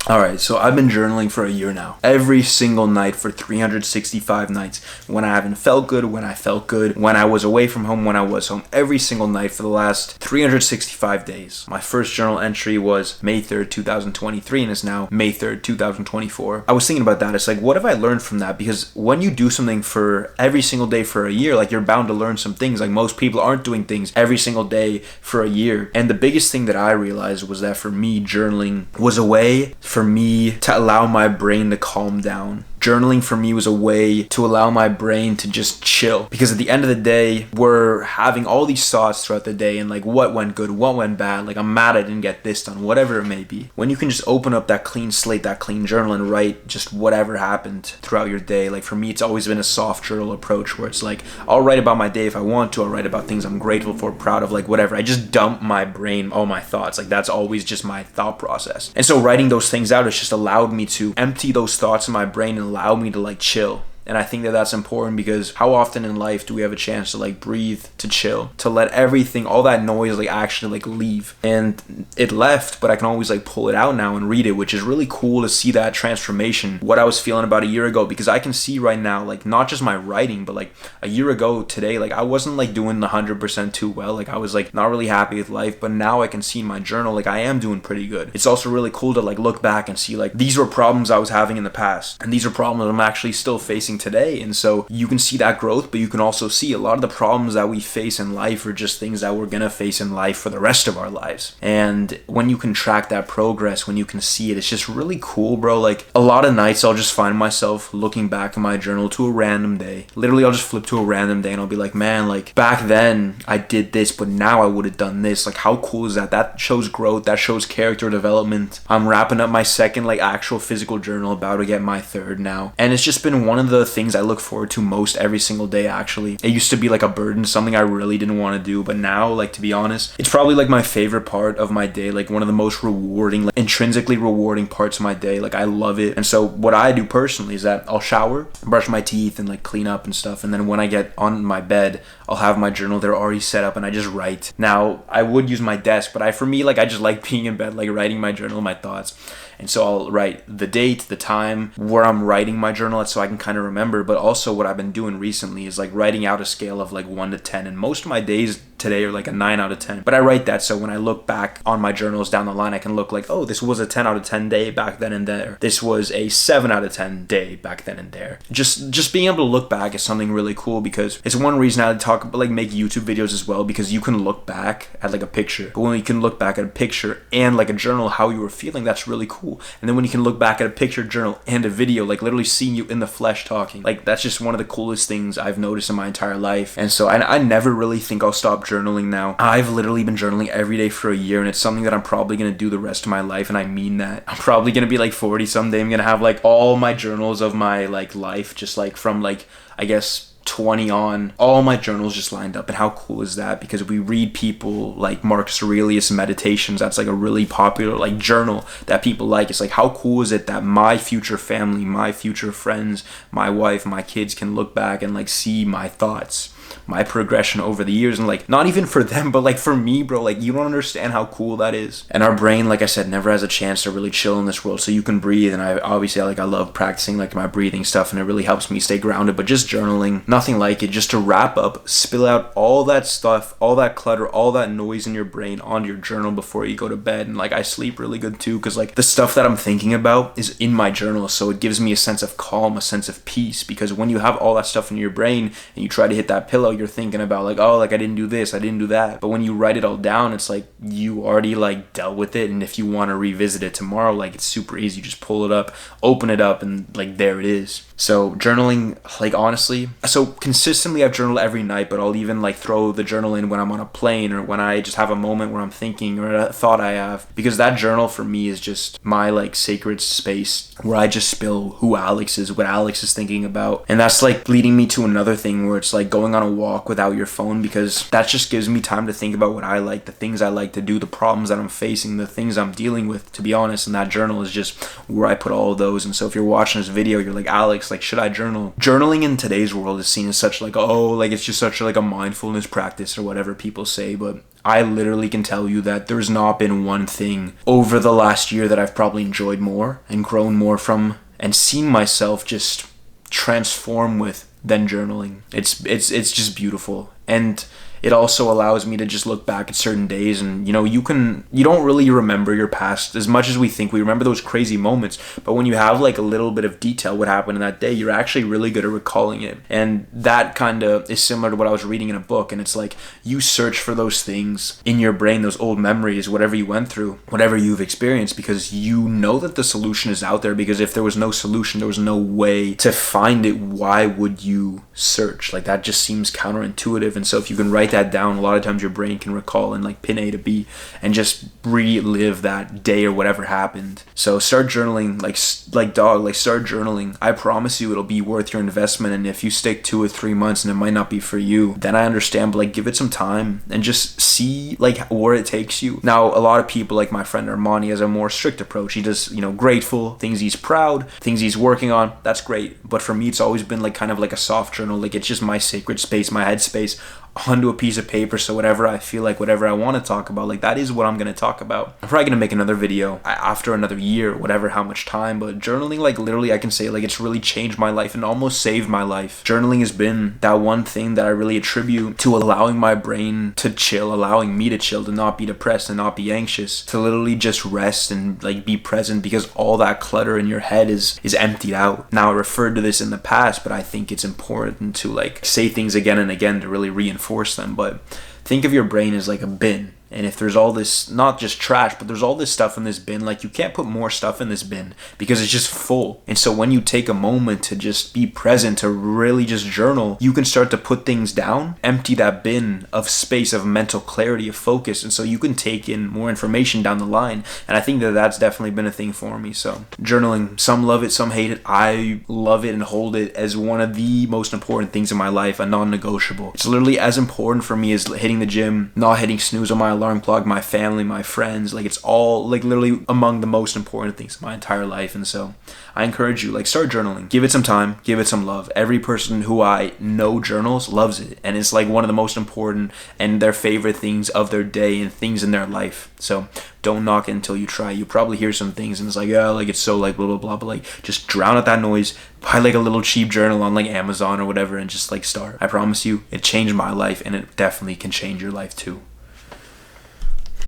All right, so I've been journaling for a year now. Every single night for 365 nights. When I haven't felt good, when I felt good, when I was away from home, when I was home. Every single night for the last 365 days. My first journal entry was May 3rd, 2023, and it's now May 3rd, 2024. I was thinking about that. It's like, what have I learned from that? Because when you do something for every single day for a year, like, you're bound to learn some things. Like, most people aren't doing things every single day for a year. And the biggest thing that I realized was that for me, journaling was a way for me to allow my brain to calm down. Journaling for me was a way to allow my brain to just chill, because at the end of the day, we're having all these thoughts throughout the day and like, what went good, what went bad, like, I'm mad I didn't get this done, whatever it may be. When you can just open up that clean slate, that clean journal, and write just whatever happened throughout your day. Like, for me, it's always been a soft journal approach where it's like, I'll write about my day if I want to. I'll write about things I'm grateful for, proud of, like, whatever. I just dump my brain, all my thoughts. Like, that's always just my thought process. And so writing those things out has just allowed me to empty those thoughts in my brain and allow me to like chill. And I think that that's important, because how often in life do we have a chance to like breathe, to chill, to let everything, all that noise, like actually like leave? And it left, but I can always like pull it out now and read it, which is really cool to see that transformation, what I was feeling about a year ago. Because I can see right now, like, not just my writing, but like a year ago today, like, I wasn't like doing 100% too well. Like, I was like not really happy with life, but now I can see in my journal, like, I am doing pretty good. It's also really cool to like look back and see like, these were problems I was having in the past, and these are problems I'm actually still facing today. And so you can see that growth, but you can also see a lot of the problems that we face in life are just things that we're gonna face in life for the rest of our lives. And when you can track that progress, when you can see it, it's just really cool, bro. Like, a lot of nights I'll just find myself looking back in my journal to a random day. Literally, I'll just flip to a random day and I'll be like, man, like, back then I did this, but now I would have done this. Like, how cool is that? That shows growth, that shows character development. I'm wrapping up my second like actual physical journal, about to get my third now. And it's just been one of the things I look forward to most every single day. Actually, it used to be like a burden, something I really didn't want to do, but now, like, to be honest, it's probably like my favorite part of my day, like one of the most rewarding, like intrinsically rewarding parts of my day. Like, I love it. And so what I do personally is that I'll shower, brush my teeth, and like clean up and stuff, and then when I get on my bed, I'll have my journal there already set up and I just write. Now, I would use my desk, but for me, like, I just like being in bed, like writing my journal, my thoughts. And so I'll write the date, the time, where I'm writing my journal, so I can kind of remember. But also what I've been doing recently is like writing out a scale of like 1 to 10. And most of my days today are like a 9 out of 10. But I write that so when I look back on my journals down the line, I can look like, oh, this was a 10 out of 10 day back then and there. This was a 7 out of 10 day back then and there. Just being able to look back is something really cool, because it's one reason I talk about like make YouTube videos as well, because you can look back at like a picture. But when you can look back at a picture and like a journal, how you were feeling, that's really cool. And then when you can look back at a picture, journal, and a video, like literally seeing you in the flesh talking, like, that's just one of the coolest things I've noticed in my entire life. And so I never really think I'll stop journaling now. I've literally been journaling every day for a year, and it's something that I'm probably going to do the rest of my life, and I mean that. I'm probably going to be like 40 someday. I'm going to have like all my journals of my like life, just like from like, I guess, 20 on, all my journals just lined up. And how cool is that? Because we read people like Marcus Aurelius Meditations, that's like a really popular like journal that people like. It's like, how cool is it that my future family, my future friends, my wife, my kids can look back and like see my thoughts, my progression over the years, and like, not even for them, but like for me, bro. Like, you don't understand how cool that is. And our brain, like I said, never has a chance to really chill in this world, so you can breathe. And I obviously, like, I love practicing like my breathing stuff, and it really helps me stay grounded. But just journaling, nothing like it. Just to wrap up, spill out all that stuff, all that clutter, all that noise in your brain onto your journal before you go to bed. And like, I sleep really good too, because like the stuff that I'm thinking about is in my journal, so it gives me a sense of calm, a sense of peace. Because when you have all that stuff in your brain and you try to hit that pillow, you're thinking about like, oh, like, I didn't do this, I didn't do that. But when you write it all down, it's like you already like dealt with it, and if you want to revisit it tomorrow, like, it's super easy. You just pull it up, open it up, and like, there it is. So journaling, like, honestly, so consistently I've journaled every night, but I'll even like throw the journal in when I'm on a plane, or when I just have a moment where I'm thinking, or a thought I have, because that journal for me is just my like sacred space where I just spill who Alex is, what Alex is thinking about. And that's like leading me to another thing where it's like going on a walk without your phone, because that just gives me time to think about what I like, the things I like to do, the problems that I'm facing, the things I'm dealing with, to be honest. And that journal is just where I put all of those. And so if you're watching this video, you're like, Alex, like, should I journal? Journaling in today's world is seen as such like, oh, like it's just such like a mindfulness practice or whatever people say. But I literally can tell you that there's not been one thing over the last year that I've probably enjoyed more and grown more from and seen myself just transform with than journaling. It's just beautiful. And it also allows me to just look back at certain days, and you don't really remember your past as much as we think. We remember those crazy moments, but when you have like a little bit of detail what happened in that day, you're actually really good at recalling it. And that kind of is similar to what I was reading in a book, and it's like you search for those things in your brain, those old memories, whatever you went through, whatever you've experienced, because you know that the solution is out there. Because if there was no solution, there was no way to find it, why would you search? Like, that just seems counterintuitive. And so if you can write that down, a lot of times your brain can recall and like pin A to B and just relive that day or whatever happened. So start journaling, start journaling. I promise you it'll be worth your investment. And if you stick 2 or 3 months and it might not be for you, then I understand, but like give it some time and just see like where it takes you. Now, a lot of people, like my friend Armani, has a more strict approach. He does, grateful, things he's proud, things he's working on. That's great. But for me, it's always been like kind of like a soft journal. Like, it's just my sacred space, my headspace, onto a piece of paper. So whatever I feel like, whatever I want to talk about, like that is what I'm going to talk about. I'm probably going to make another video after another year, whatever, how much time. But journaling, like literally I can say like it's really changed my life and almost saved my life. Journaling has been that one thing that I really attribute to allowing my brain to chill, allowing me to chill, to not be depressed and not be anxious, to literally just rest and like be present, because all that clutter in your head is emptied out. Now, I referred to this in the past, but I think it's important to like say things again and again to really reinforce them. But think of your brain as like a bin. And if there's all this, not just trash, but there's all this stuff in this bin, like you can't put more stuff in this bin because it's just full. And so when you take a moment to just be present, to really just journal, you can start to put things down, empty that bin of space, of mental clarity, of focus. And so you can take in more information down the line. And I think that that's definitely been a thing for me. So journaling, some love it, some hate it. I love it and hold it as one of the most important things in my life, a non-negotiable. It's literally as important for me as hitting the gym, not hitting snooze on my alarm clock, my family, my friends. Like, it's all like literally among the most important things in my entire life. And so I encourage you, like, start journaling, give it some time, give it some love. Every person who I know journals loves it, and it's like one of the most important and their favorite things of their day and things in their life. So don't knock it until you try. You probably hear some things and it's like, yeah, like it's so like blah blah blah, but like just drown out that noise, buy like a little cheap journal on like Amazon or whatever, and just like start. I promise you, it changed my life, and it definitely can change your life too.